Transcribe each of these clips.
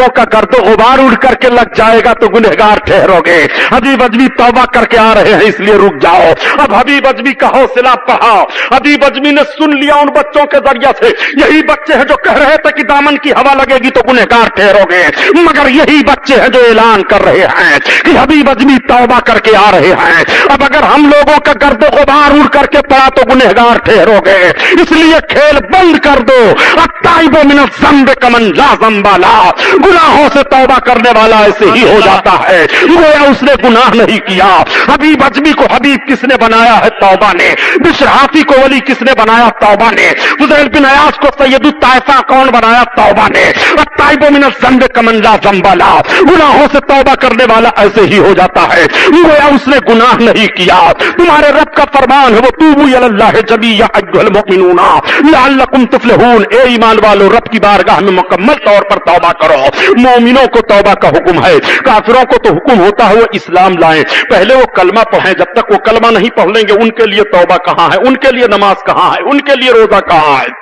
کا गर्दो गुबार उड़ करके लग जाएगा तो गुनहगार ठहरोगे। हबीब अजमी तौबा करके आ रहे हैं इसलिए रुक जाओ। अब हबीब अजमी का हौसला बढ़ाओ। हबीब अजमी ने सुन लिया उन बच्चों के जरिए से, यही बच्चे हैं जो कह रहे थे कि दामन की हवा लगेगी तो गुनहगार ठहरोगे, मगर यही बच्चे हैं जो ऐलान कर रहे हैं कि हबीब अजमी तौबा करके आ रहे हैं। अब अगर हम लोगों का गर्दो गुबार उड़ करके पड़ा तो गुनहगार ठहरोगे, इसलिए खेल बंद कर दो। अत्ताइबु मिन ज़ंब कमन ला ज़ंबा ला, गुनाहों से तौबा करने वाला ऐसे ही हो जाता है गोया उसने गुनाह नहीं किया। हबीब अजमी को हबीब किसने बनाया है? तौबा ने। बिश्र हाफी को वली किसने बनाया? तौबा ने। फुज़ैल बिन अयाज को सैयदुत ताइफा कौन बनाया? तौबा ने। अत्ताइबु मिन ज़ंब कमन ला ज़ंबा ला, गुनाहों से तौबा करने वाला ऐसे ही हो जाता है गोया उसने गुनाह नहीं किया। तुम्हारे रब का फरमान है वो तूबू इलल्लाहि जमीअन अय्युहल मुमिनूना लअल्लकुम तुफ्लिहून, ए ईमान वालों रब की बारगाह में मुकम्मल तौर पर तौबा करो। मोमिनों को तौबा का हुक्म है, काफिरों को तो हुक्म होता है वो इस्लाम लाएं, पहले वो कलमा पढ़ें। जब तक वो कलमा नहीं पढ़ लेंगे उनके लिए तौबा कहां है, उनके लिए नमाज कहां है, उनके लिए रोजा कहां है?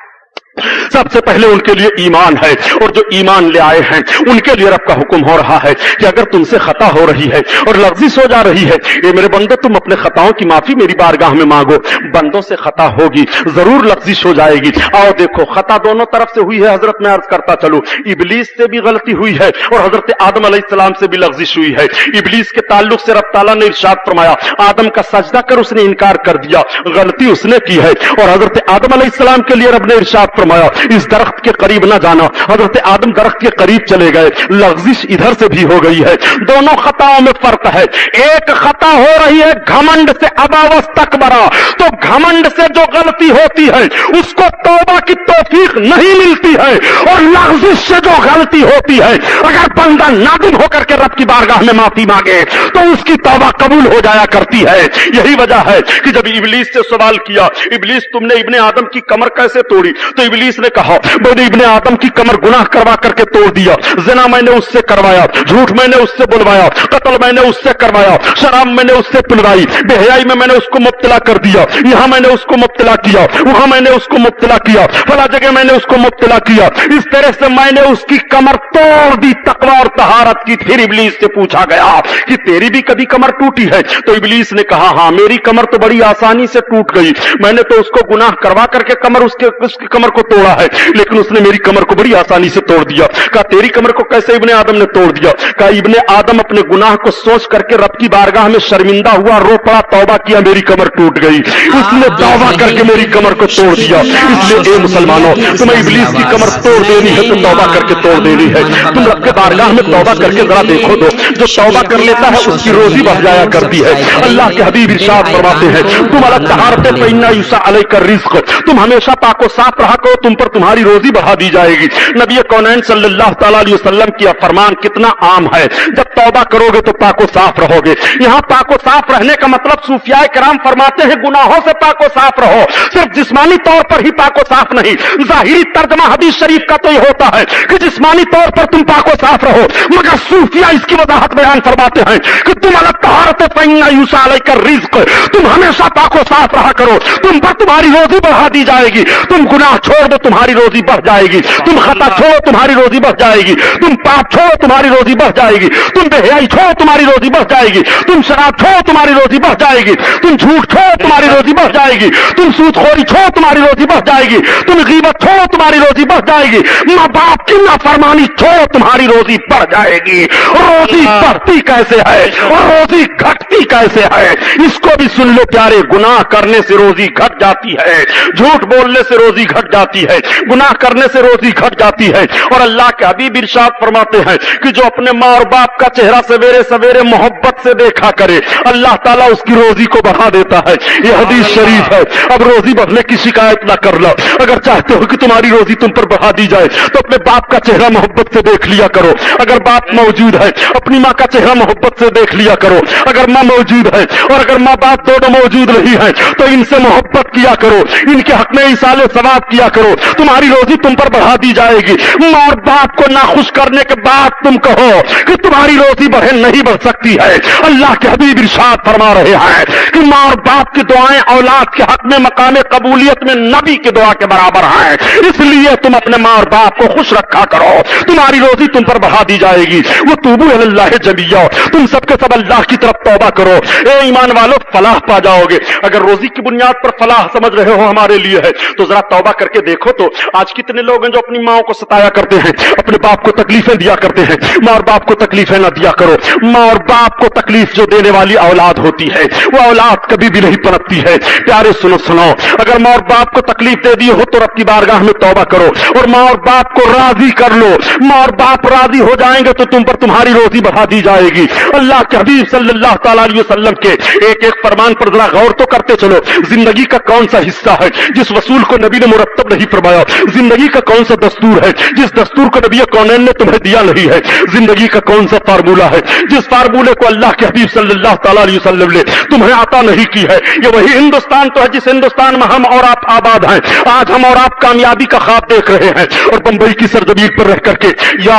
सबसे पहले उनके लिए ईमान है, और जो ईमान ले आए हैं उनके लिए रब का हुक्म हो रहा है कि अगर तुमसे खता हो रही है और लफ्जिश हो जा रही है, ये मेरे बंदो तुम अपने खताओं की माफी मेरी बारगाह में मांगो। बंदों से खता होगी, जरूर लफ्जिश हो जाएगी। आओ देखो खता दोनों तरफ से हुई है। हजरत मैं अर्ज करता चलूं, इबलीस से भी गलती हुई है और हजरत आदम अलैहिस्सलाम से भी लफ्जिश हुई है। इबलीस के ताल्लुक से रब ताला ने इरशाद फरमाया, आदम का सजदा कर उसने इनकार कर दिया, गलती उसने की है। और हजरत आदम अलैहिस्सलाम के लिए रब ने इरशाद इस दरख्त के करीब न जाना, हजरत आदम दरख्त के करीब चले गए, लफ्जिश इधर से भी हो गई है। दोनों खताओं में फर्क है। एक खता हो रही है घमंड से, अबावस्तकबरा, तो घमंड से जो गलती होती है उसको तौबा की तौफीक नहीं मिलती है, और लफ्जिश से जो गलती होती है अगर बंदा नादिम होकर के रब की बारगाह में माफी मांगे तो उसकी तौबा कबूल हो जाया करती है। यही वजह है कि जब इबलीस से सवाल किया, इबलीस तुमने इब्ने आदम की कमर कैसे तोड़ी, तो इबलीस ने कहा मैंने इब्ने आदम की कमर गुनाह करवा करके तोड़ दिया। ज़िना मैंने उससे करवाया, झूठ मैंने उससे बुलवाया, कत्ल मैंने उससे करवाया, शराब मैंने उससे पिलवाई, बेहयाई में मैंने उसको मुब्तला कर दिया, यहां मैंने उसको मुब्तला किया, वहां मैंने उसको मुब्तला किया, फला जगह मैंने उसको मुब्तला किया। इस तरह से मैंने उसकी कमर तोड़ दी तकवा और तहारत की। फिर इबलीस से पूछा गया कि तेरी भी कभी कमर टूटी है? तो इबलीस ने कहा हां, मेरी कमर तो बड़ी आसानी से टूट गई, मैंने तो उसको गुनाह करवा करके कमर उसकी कमर को तोड़ा है, लेकिन उसने मेरी कमर को बड़ी आसानी से तोड़ दिया। कहा तेरी कमर को कैसे इब्ने आदम ने तोड़ दिया? कहा इब्ने आदम अपने गुनाह को सोच करके रब की बारगाह में शर्मिंदा हुआ, रो पड़ा, तौबा किया, मेरी कमर टूट गई, उसने तौबा करके मेरी कमर को तोड़ दिया। इसलिए ए मुसलमानों, तुम्हें इब्लीस की कमर तोड़ देनी है तो तौबा करके तोड़ देनी है। तुम रब के बारगाह में तौबा करके जरा देखो तो, जो तौबा कर लेता है उसकी रोजी बढ़ जाया करती है। अल्लाह के हबीब इरशाद फरमाते हैं, तुम अला तहारत फइन्ना युसा अलैका रिज़्क़, तुम हमेशा पाको साफ रहा करो, तुम पर तुम्हारी रोजी बढ़ा दी जाएगी। नबी कौनैन सल्लल्लाहु तआला अलैहि वसल्लम की फरमान कितना आम है, जब तौबा करोगे तो पाको साफ रहोगे। यहां पाको साफ रहने का मतलब सूफियाए किराम फरमाते हैं गुनाहों से पाको साफ रहो, सिर्फ जिस्मानी तौर पर ही पाको साफ नहीं। जाहिरी तर्जमा हदीस शरीफ का तो ये होता है कि जिस्मानी तौर पर तुम पाको साफ रहो, मगर सूफिया इसकी वजाहत बयान फरमाते हैं कि तुम अला तहारत फइन्ना युसा अलैका रिज़्क़, तुम हमेशा पाको साफ रहा करो, तुम पर तुम्हारी रोजी बढ़ा दी जाएगी। तुम गुनाह छोड़ दो तुम्हारी रोजी बढ़ जाएगी, तुम खता छोड़ो तुम्हारी रोजी बढ़ जाएगी, तुम पाप छोड़ो तुम्हारी रोजी बढ़ जाएगी, तुम बेहयाई छोड़ो तुम्हारी रोजी बढ़ जाएगी, तुम शराब छोड़ो तुम्हारी रोजी बढ़ जाएगी, तुम झूठ छोड़ो तुम्हारी रोजी बढ़ जाएगी, तुम सूदखोरी छोड़ो तुम्हारी रोजी बढ़ जाएगी, तुम गीबत छोड़ो तुम्हारी रोजी बढ़ जाएगी, माँ बाप की नाफरमानी छोड़ो तुम्हारी रोजी बढ़ जाएगी। रोजी बढ़ती कैसे है और रोजी घटती कैसे है, इसको भी सुन लो प्यारे। गुनाह करने से रोजी घट जाती है, झूठ बोलने से रोजी घट जाती है, गुनाह करने से रोजी घट जाती है। और अल्लाह के हबीब इरशाद फरमाते हैं कि जो अपने माँ और बाप का चेहरा सवेरे सवेरे मोहब्बत से देखा करे, अल्लाह ताला उसकी रोजी को बढ़ा देता है। ये हदीस शरीफ है। अब रोजी बढ़ने की शिकायत ना कर लो। अगर चाहते हो कि तुम्हारी रोजी तुम पर बढ़ा दी जाए तो अपने बाप का चेहरा मोहब्बत से देख लिया करो। अगर बाप मौजूद है अपनी माँ का चेहरा मोहब्बत से देख लिया करो। अगर माँ मौजूद है और अगर माँ बाप दोनों मौजूद नहीं है तो इनसे मोहब्बत किया करो, इनके हक में इसाले सवाब किया करो, तुम्हारी रोजी तुम पर बढ़ा दी जाएगी। माँ और बाप को नाखुश करने के बाद तुम कहो कि तुम्हारी रोजी बढ़े, नहीं बढ़ सकती है। अल्लाह के हबीब इरशाद फरमा रहे हैं कि माँ और बाप की दुआएं औलाद के हक में मकाम कबूलियत में नबी की दुआ के बराबर हैं। इसलिए तुम अपने माँ और बाप को खुश रखा करो, तुम्हारी रोजी तुम पर बढ़ा दी जाएगी। वो तूबू इलल्लाह जमीआ, तुम सबके सब अल्लाह की तरफ तौबा करो, ए ईमान वालों फलाह पा जाओगे। अगर रोजी की बुनियाद पर फलाह समझ रहे हो हमारे लिए है तो जरा तौबा करके देखो तो आज कितने लोग हैं जो अपनी माँ को सताया करते हैं, अपने बाप को तकलीफें दिया करते हैं। माँ और बाप को तकलीफें न दिया करो। माँ और बाप को तकलीफ जो देने वाली औलाद होती है वो औलाद कभी भी नहीं पनपती है। प्यारे सुनो सुनो, अगर माँ और बाप को तकलीफ दे दी हो तो रब की बारगाह में तौबा करो और माँ और बाप को राजी कर लो। माँ और बाप राजी हो जाएंगे तो तुम पर तुम्हारी रोजी बढ़ा दी जाएगी। अल्लाह के हबीब सल्लल्लाहु अलैहि वसल्लम के एक एक फरमान पर जरा गौर तो करते चलो। जिंदगी का कौन सा हिस्सा है जिस वसूल को नबी ने मुरत्तब नहीं फरमाया? जिंदगी का कौन सा दस्तूर है जिस दस्तूर को नबी कौनैन ने तुम्हें दिया नहीं है? जिंदगी का कौन सा फार्मूला है जिस फार्मूले को अल्लाह के हबीब सल्लल्लाहु अलैहि वसल्लम ने तुम्हें अता नहीं की है? ये वही हिंदुस्तान तो है जिस हिंदुस्तान में हम और आप आबाद हैं। आज हम और आप कामयाबी का ख्वाब देख रहे हैं और बंबई की सरजमीन पर रह करके या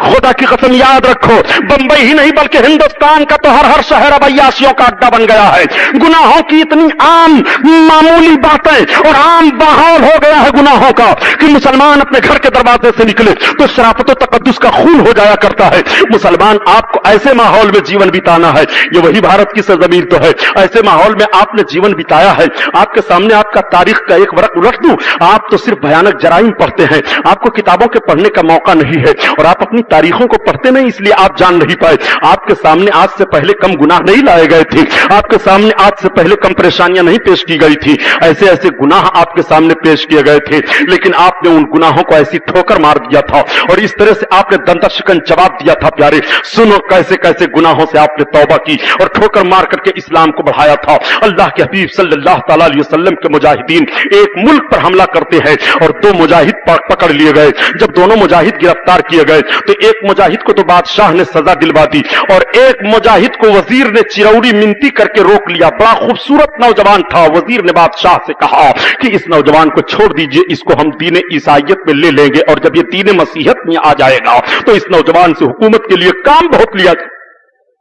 खुदा की कसम याद रखो, बंबई ही नहीं बल्कि हिंदुस्तान का तो हर शहर अब अय्याशियों का अड्डा बन गया है। गुनाहों की इतनी आम मामूली बातें और आम माहौल हो गया है गुनाहों का कि मुसलमान अपने घर के दरवाजे से निकले तो शराफत और तकद्दुस का खून हो जाया करता है। मुसलमान आपको ऐसे माहौल में जीवन बिताना है, ये वही भारत की सरजमीन तो है। ऐसे माहौल में आपने जीवन बिताया है। आपके सामने आपका तारीख का एक वर्क उलट दूं, आप तो सिर्फ भयानक जराइम पढ़ते हैं, आपको किताबों के पढ़ने का मौका नहीं है और आप अपनी तारीखों को पढ़ते नहीं, इसलिए आप जान नहीं पाए। आपके सामने आज से पहले कम गुनाह नहीं लाए गए थे, आपके सामने आज से पहले कम परेशानियां नहीं पेश की गई थी। ऐसे ऐसे गुनाह आपके सामने पेश किए गए थे, लेकिन आपने उन गुनाहों को ऐसी ठोकर मार दिया था और इस तरह से आपने दंतशिकन जवाब दिया था। प्यारे सुनो, कैसे कैसे गुनाहों से आपने तौबा की और ठोकर मार करके इस्लाम को बढ़ाया था। अल्लाह के हबीब सल्लल्लाहु अलैहि वसल्लम के मुजाहिदीन एक मुल्क पर हमला करते हैं और दो मुजाहिद पकड़ लिए गए। जब दोनों मुजाहिद गिरफ्तार किए गए तो एक मुजाहिद को तो बादशाह ने सजा दिलवा दी और एक मुजाहिद को वजीर ने चिरौड़ी मिनती करके रोक लिया। बड़ा खूबसूरत नौजवान था। वजीर ने बादशाह से कहा कि इस नौजवान को छोड़ दीजिए, इसको हम दीन ईसाइयत में ले लेंगे और जब ये दीन मसीहत में आ जाएगा तो इस नौजवान से हुकूमत के लिए काम बहुत लिया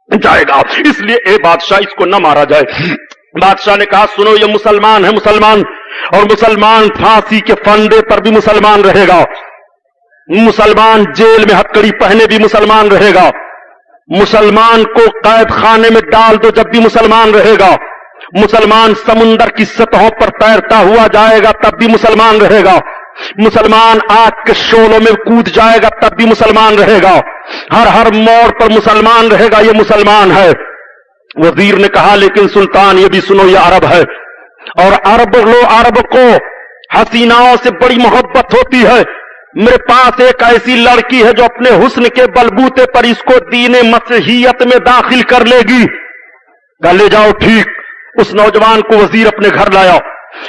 जाएगा, इसलिए ए बादशाह इसको न मारा जाए। बादशाह ने कहा सुनो, ये मुसलमान है, मुसलमान और मुसलमान फांसी के फंदे पर भी मुसलमान रहेगा, मुसलमान जेल में हथकड़ी पहने भी मुसलमान रहेगा, मुसलमान को कैद खाने में डाल दो जब भी मुसलमान रहेगा, मुसलमान समुंदर की सतहों पर तैरता हुआ जाएगा तब भी मुसलमान रहेगा, मुसलमान आग के शोलों में कूद जाएगा तब भी मुसलमान रहेगा, हर हर मोड़ पर मुसलमान रहेगा, ये मुसलमान है। वजीर ने कहा लेकिन सुल्तान ये भी सुनो, ये अरब है और अरब को हसीनाओं से बड़ी मोहब्बत होती है। मेरे पास एक ऐसी लड़की है जो अपने हुस्न के बलबूते पर इसको दीन मसीहियत में दाखिल कर लेगी। ले जाओ। ठीक, उस नौजवान को वजीर अपने घर लाया,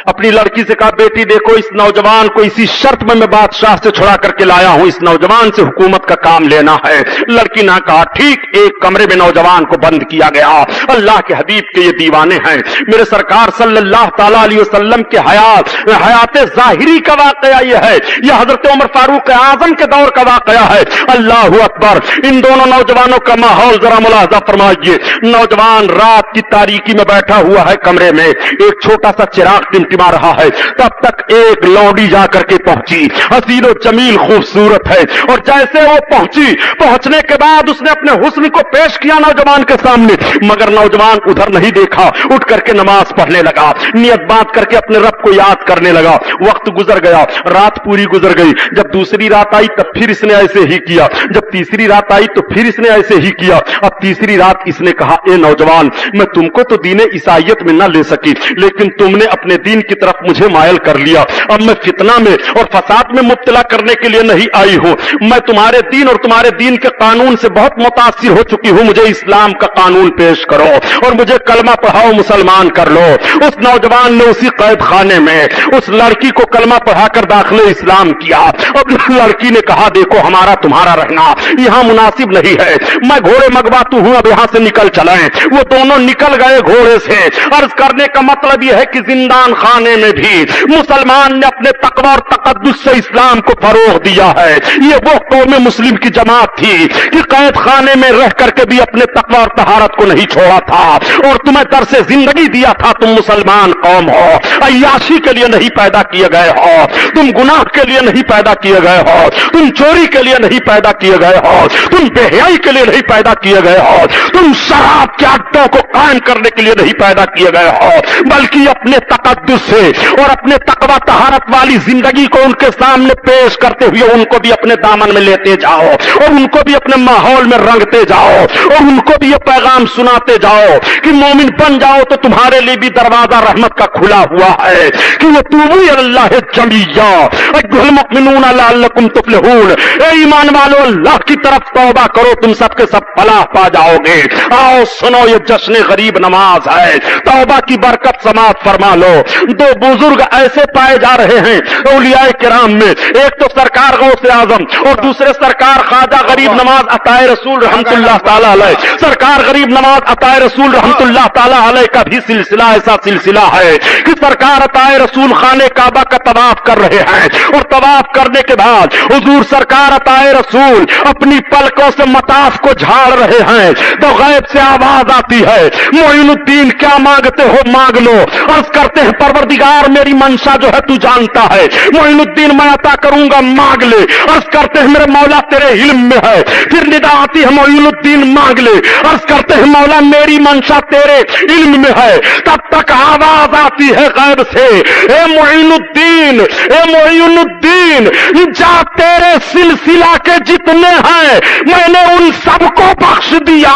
अपनी लड़की से कहा बेटी देखो, इस नौजवान को इसी शर्त में मैं बादशाह से छुड़ा करके लाया हूं, इस नौजवान से हुकूमत का काम लेना है। लड़की ने कहा ठीक। एक कमरे में नौजवान को बंद किया गया। अल्लाह के हबीब के ये दीवाने हैं। मेरे सरकार सल्लल्लाहु अलैहि वसल्लम के हयात जाहिरी का वाकया ये है, यह हजरत उमर फारूक आजम के दौर का वाकया है। अल्लाह अकबर। इन दोनों नौजवानों का माहौल जरा मुलाजा फरमाइए। नौजवान रात की तारीकी में बैठा हुआ है कमरे में, एक छोटा सा चिराग टिमटिमा रहा है। तब तक एक लौंडी जाकर के पहुंची, हसीनो जमील खूबसूरत है, और जैसे वो पहुंची, पहुंचने के बाद उसने अपने हुस्न को पेश किया नौजवान के सामने, मगर नौजवान उधर नहीं देखा, उठ करके नमाज पढ़ने लगा, नियत बात करके अपने रब को याद करने लगा। वक्त गुजर गया, रात पूरी गुजर गई। जब दूसरी रात आई तब फिर इसने ऐसे ही किया, जब तीसरी रात आई तो फिर इसने ऐसे ही किया। अब तीसरी रात इसने कहा ए नौजवान, मैं तुमको तो दीन ईसाइयत में न ले सकी, लेकिन तुमने अपने दीन की तरफ मुझे मायल कर लिया। अब मैं फितना में और फसाद में मुब्तला करने के लिए नहीं आई हूं, मैं तुम्हारे दीन और तुम्हारे दीन के कानून से बहुत मुतासिर हो चुकी हूं। मुझे इस्लाम का कानून पेश करो और मुझे कलमा पढ़ाओ, मुसलमान कर लो। उस नौजवान ने उसी कैद खाने में उस लड़की को कलमा पढ़ाकर दाखिले इस्लाम किया। अब लड़की ने कहा देखो, हमारा तुम्हारा रहना यहां मुनासिब नहीं है, मैं घोड़े मंगवाती हूं, अब यहां से निकल चलें। वो दोनों निकल गए घोड़े से। अर्ज करने का मतलब यह है कि जिंदान खाने में भी मुसलमान ने अपने तकवा और तकद्दुस से इस्लाम को फरोग दिया है। ये वो कौम मुस्लिम की जमात थी कि कैद खाने में रह करके भी अपने तकवा और तहारत को नहीं छोड़ा था, और तुम्हें दर से जिंदगी दिया था। तुम मुसलमान कौम हो, अय्याशी के लिए नहीं पैदा किए गए हो, तुम गुनाह के लिए नहीं पैदा किए गए हो, तुम चोरी के लिए नहीं पैदा किए गए हो, तुम बेहयाई के लिए नहीं पैदा किए गए हो, तुम शराब के अड्डों को कायम करने के लिए नहीं पैदा किए गए हो, बल्कि अपने तकद्दुस से और अपने तकवा तहारत वाली जिंदगी को उनके सामने पेश करते हुए उनको भी अपने दामन में लेते जाओ और उनको भी अपने माहौल में रंगते जाओ और उनको भी ये पैगाम सुनाते जाओ कि मोमिन बन जाओ तो तुम्हारे लिए भी दरवाजा रहमत का खुला हुआ है कि वो तूबू इलल्लाह जमीया अय्युहल मुमिनून लअल्लकुम तुफ्लिहून। ए ईमान वालों, अल्लाह की तरफ तौबा करो, तुम सबके सब फलाह पा जाओगे। आओ सुनो, ये जश्न गरीब नमाज है, तौबा की बरकत समात फरमा लो। दो बुजुर्ग ऐसे पाए जा रहे हैं औलियाए किराम में, एक तो सरकार गौसे आजम और दूसरे सरकार ख्वाजा गरीब नवाज अताए रसूल रहमतुल्लाह ताला अलैह। सरकार गरीब नवाज अताए रसूल रहमतुल्लाह ताला अलैह का भी सिलसिला ऐसा सिलसिला है कि सरकार अताए रसूल खाने काबा का तवाफ कर रहे हैं और तवाफ करने के बाद हुजूर सरकार अताए रसूल अपनी पलकों से मताफ को झाड़ रहे हैं तो गैब से आवाज आती है, मोइनुद्दीन क्या मांगते हो मांग लो। अर्ज करते हैं, परवरदिगार मेरी मंशा जो है तू जानता है। मोइनुद्दीन मैं अता करूंगा, मांग ले। अर्ज करते हैं, मेरे मौला तेरे इल्म में है। फिर निदा आती है, मोइनुद्दीन मांग ले। अर्ज करते हैं, मौला मेरी मंशा तेरे इल्म में है। तब तक आवाज आती है गैब से, ए मोइनुद्दीन, ए मोइनुद्दीन, जा तेरे सिलसिला के जितने हैं मैंने उन सबको बख्श दिया।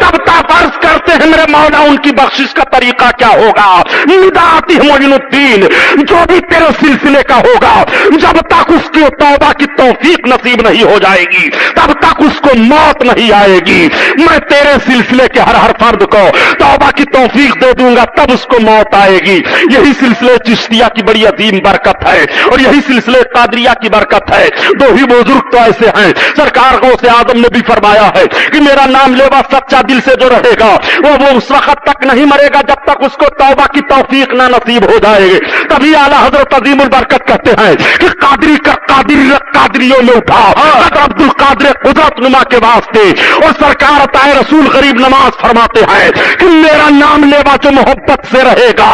तब तक अर्ज करते हैं, मेरे मौला उनकी बख्शिश का तरीका क्या होगा। निदा आती है, मोइनुद्दीन जो भी तेरे सिलसिले का होगा जब तक उसकी तौबा की तौफीक नसीब नहीं हो जाएगी तब तक उसको मौत नहीं आएगी। मैं तेरे सिलसिले के हर हर फर्द को तौबा की तौफीक दे दूंगा, तब उसको मौत आएगी। यही सिलसिले चिश्तिया की बड़ी अजीम बरकत है और यही सिलसिले कादरिया की बरकत है। दो ही बुजुर्ग तो ऐसे हैं, सरकार गौसे आजम ने भी फरमाया है कि मेरा नाम लेवा सच्चा दिल से जो रहेगा वो उस वक्त तक नहीं मरेगा जब तक उसको तौबा की तौफीक ना नसीब हो जाएगी। तभी आला हजरत अजीमुल बरकत कहते हैं कि कादरी का कादरियों में उठा अब्दुल कादिर कुदरत नुमा के वास्ते। और सरकार अताए रसूल गरीब नमाज फरमाते हैं कि मेरा नाम लेवा जो मोहब्बत से रहेगा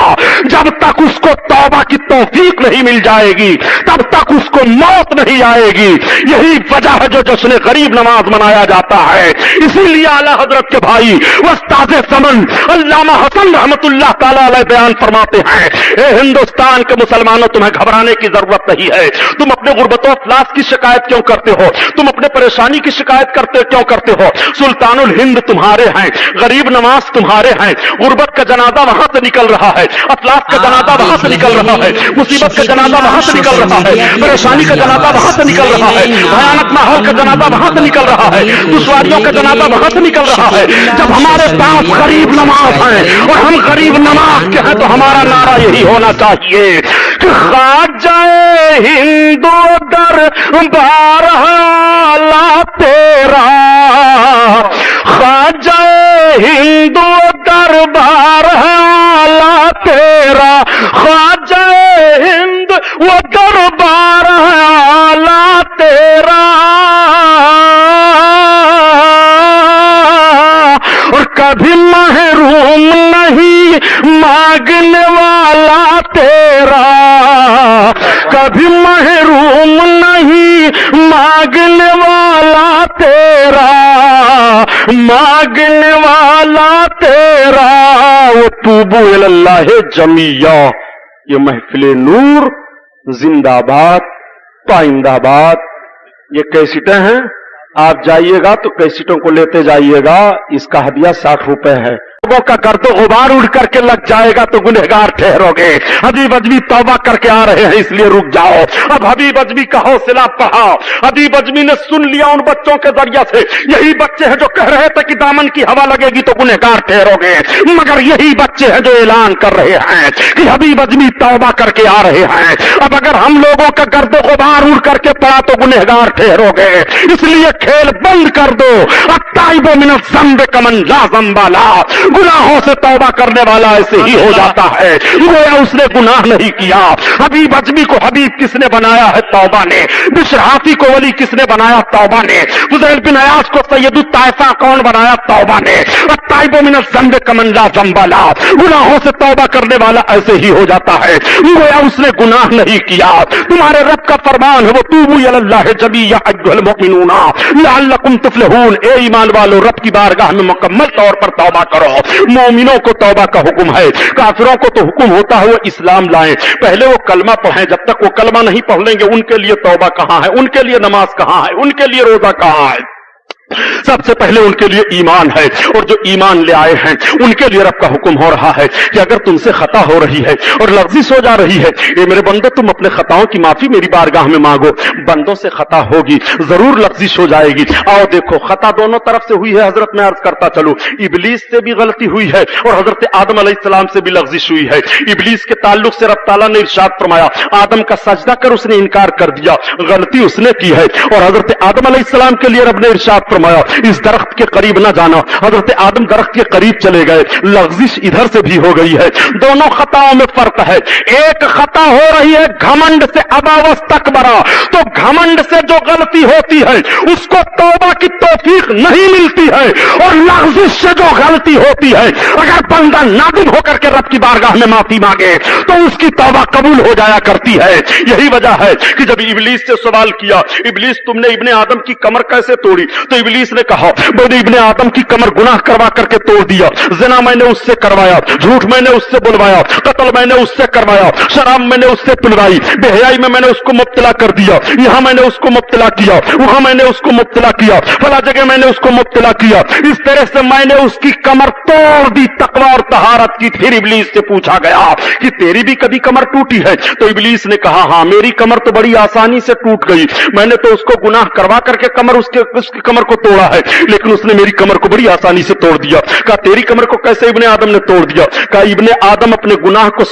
जब तक उसको तौबा की तौफीक नहीं मिल जाएगी तब तक उसको मौत नहीं आएगी। यही वजह है जो जश्न गरीब नमाज मनाया जाता है। इसीलिए आला हजरत के भाई उस्ताद समन अल्लामा हसन रहमतुल्लाह ताला अलैह बयान फरमाते हैं, ए हिंदुस्तान के मुसलमानों, तुम्हें घबराने की जरूरत नहीं है। तुम अपने गुर्बत अफलास की शिकायत क्यों करते हो? तुम अपने परेशानी की शिकायत क्यों करते हो? सुल्तानुल हिंद तुम्हारे हैं, गरीब नवाज तुम्हारे हैं। गुर्बत का जनाजा वहां से निकल रहा है, अफलास का जनाजा वहां से निकल रहा है, मुसीबत का जनाजा वहां से निकल रहा है, परेशानी का जनाजा वहां से निकल रहा है, भयानक माहौल का जनाजा वहां से निकल रहा है, दुश्वारियों का जनाजा वहां से निकल रहा है। जब हमारे पास गरीब नवाज हैं और हम गरीब नवाज के हैं तो हमारा नारा यही होना चाहिए कि ख्वाजाए हिंदू दर बारहाला तेरा, ख्वाजाए हिंदू दरबार हाला तेरा, ख्वाजाए हिंद वो दरबार हाला तेरा। और कभी महरूम नहीं मांगने वाला तेरा, कभी महरूम नहीं मांगने वाला तेरा, मांगने वाला तेरा। वो तूबू इलल्लाह जमिया। ये महफिल नूर जिंदाबाद पाइंदाबाद। ये कैसेटें हैं, आप जाइएगा तो कैसेटों को लेते जाइएगा। इसका हदिया 60 रुपए है। लोगों का गर्दो गुबार उड़ करके लग जाएगा तो गुनहगार ठहरोगे। हबीब अजमी तौबा करके आ रहे हैं इसलिए रुक जाओ। अब हबीब अजमी का हौसला बढ़ाओ। हबीब अजमी ने सुन लिया उन बच्चों के जरिए से, यही बच्चे हैं जो कह रहे थे कि दामन की हवा लगेगी तो गुनहगार ठहरोगे, मगर यही बच्चे हैं जो ऐलान कर रहे हैं कि हबीब अजमी तौबा करके आ रहे हैं। अब अगर हम लोगों का गर्दो गुबार उड़ करके पड़ा तो गुनहगार ठहरोगे। इसलिए खेल बंद कर दो। अत्ताइबो मिनज़ ज़ंब कमन ला ज़ंब ला। गुनाहों से तौबा करने वाला ऐसे ही हो जाता है गोया उसने गुनाह नहीं किया। हबीब अजमी को हबीब किसने बनाया है? तौबा ने। बिश्र हाफी को वली किसने बनाया? तौबा ने। फुज़ैल बिन अयाज को सैयदुत ताइफा कौन बनाया? तौबा ने। अत्ताइबु मिनज़ ज़ंब कमन ला ज़ंब ला, गुनाहों से तौबा करने वाला ऐसे ही हो जाता है गोया उसने गुनाह नहीं किया। तुम्हारे रब का फरमान है वो तूबू इलल्लाह जमीअन अय्युहल मुमिनूना लअल्लकुम तुफ्लिहून, ए ईमान वालों रब की बारगाह में मुकम्मल तौर पर तौबा करो। मोमिनों को तौबा का हुक्म है, काफिरों को तो हुक्म होता है वो इस्लाम लाएं, पहले वो कलमा पढ़ें। जब तक वो कलमा नहीं पढ़ लेंगे उनके लिए तौबा कहां है, उनके लिए नमाज कहां है, उनके लिए रोजा कहां है? सबसे पहले उनके लिए ईमान है, और जो ईमान ले आए हैं उनके लिए रब का हुक्म हो रहा है कि अगर तुमसे खता हो रही है और लफ्जिश हो जा रही है, ये मेरे बंदो तुम अपने खताओं की माफी मेरी बारगाह में मांगो। बंदों से खता होगी, जरूर लफ्जिश हो जाएगी। आओ देखो, खता दोनों तरफ से हुई है। हजरत मैं अर्ज करता चलूं, इबलीस से भी गलती हुई है और हजरत आदम अलैहिस्सलाम से भी लफ्जिश हुई है। इबलीस के ताल्लुक से रब ताला ने इरशाद फरमाया, आदम का सजदा कर उसने इनकार कर दिया, गलती उसने की है। और हजरत आदम अलैहिस्सलाम के लिए रब ने इरशाद फरमाया, इस दरख्त के करीब न जाना। हजरत आदम दरख्त के करीब चले गए, लफ्जिश इधर से भी हो गई है। दोनों खताओं में फर्क है। एक खता हो रही है घमंड से, अबावस्तकबरा, तो घमंड से जो गलती होती है उसको तौबा की तौफीक नहीं मिलती है। और लफ्जिश से जो गलती होती है, अगर बंदा नादिम होकर के रब की बारगाह में माफी मांगे तो उसकी तौबा कबूल हो जाया करती है। यही वजह है कि जब इबलीस से सवाल किया, इबलीस तुमने इब्ने आदम की कमर कैसे तोड़ी? तो इबलीस ने कहा, मैंने इब्ने आदम की कमर गुनाह करवा करके तोड़ दिया। ज़िना मैंने उससे करवाया, झूठ मैंने उससे बुलवाया, कत्ल मैंने उससे करवाया, शराब मैंने उससे पिलवाई, बेहयाई में मैंने उसको मुब्तला कर दिया, यहां मैंने उसको मुब्तला किया, वहां मैंने उसको मुब्तला किया, फला जगह मैंने उसको मुब्तला किया। इस तरह से मैंने उसकी कमर तोड़ दी तकवा और तहारत की। फिर इबलीस से पूछा गया कि तेरी भी कभी कमर टूटी है? तो इबलीस ने कहा, हां मेरी कमर तो बड़ी आसानी से टूट गई, मैंने तो उसको गुनाह करवा करके कमर उसकी कमर को तोड़ा है, लेकिन उसने मेरी कमर को बड़ी आसानी से तोड़ दिया। कहा तेरी कमर को कैसे इब्ने आदम ने तोड़ दिया? कहा इब्ने आदम अपने गुनाह को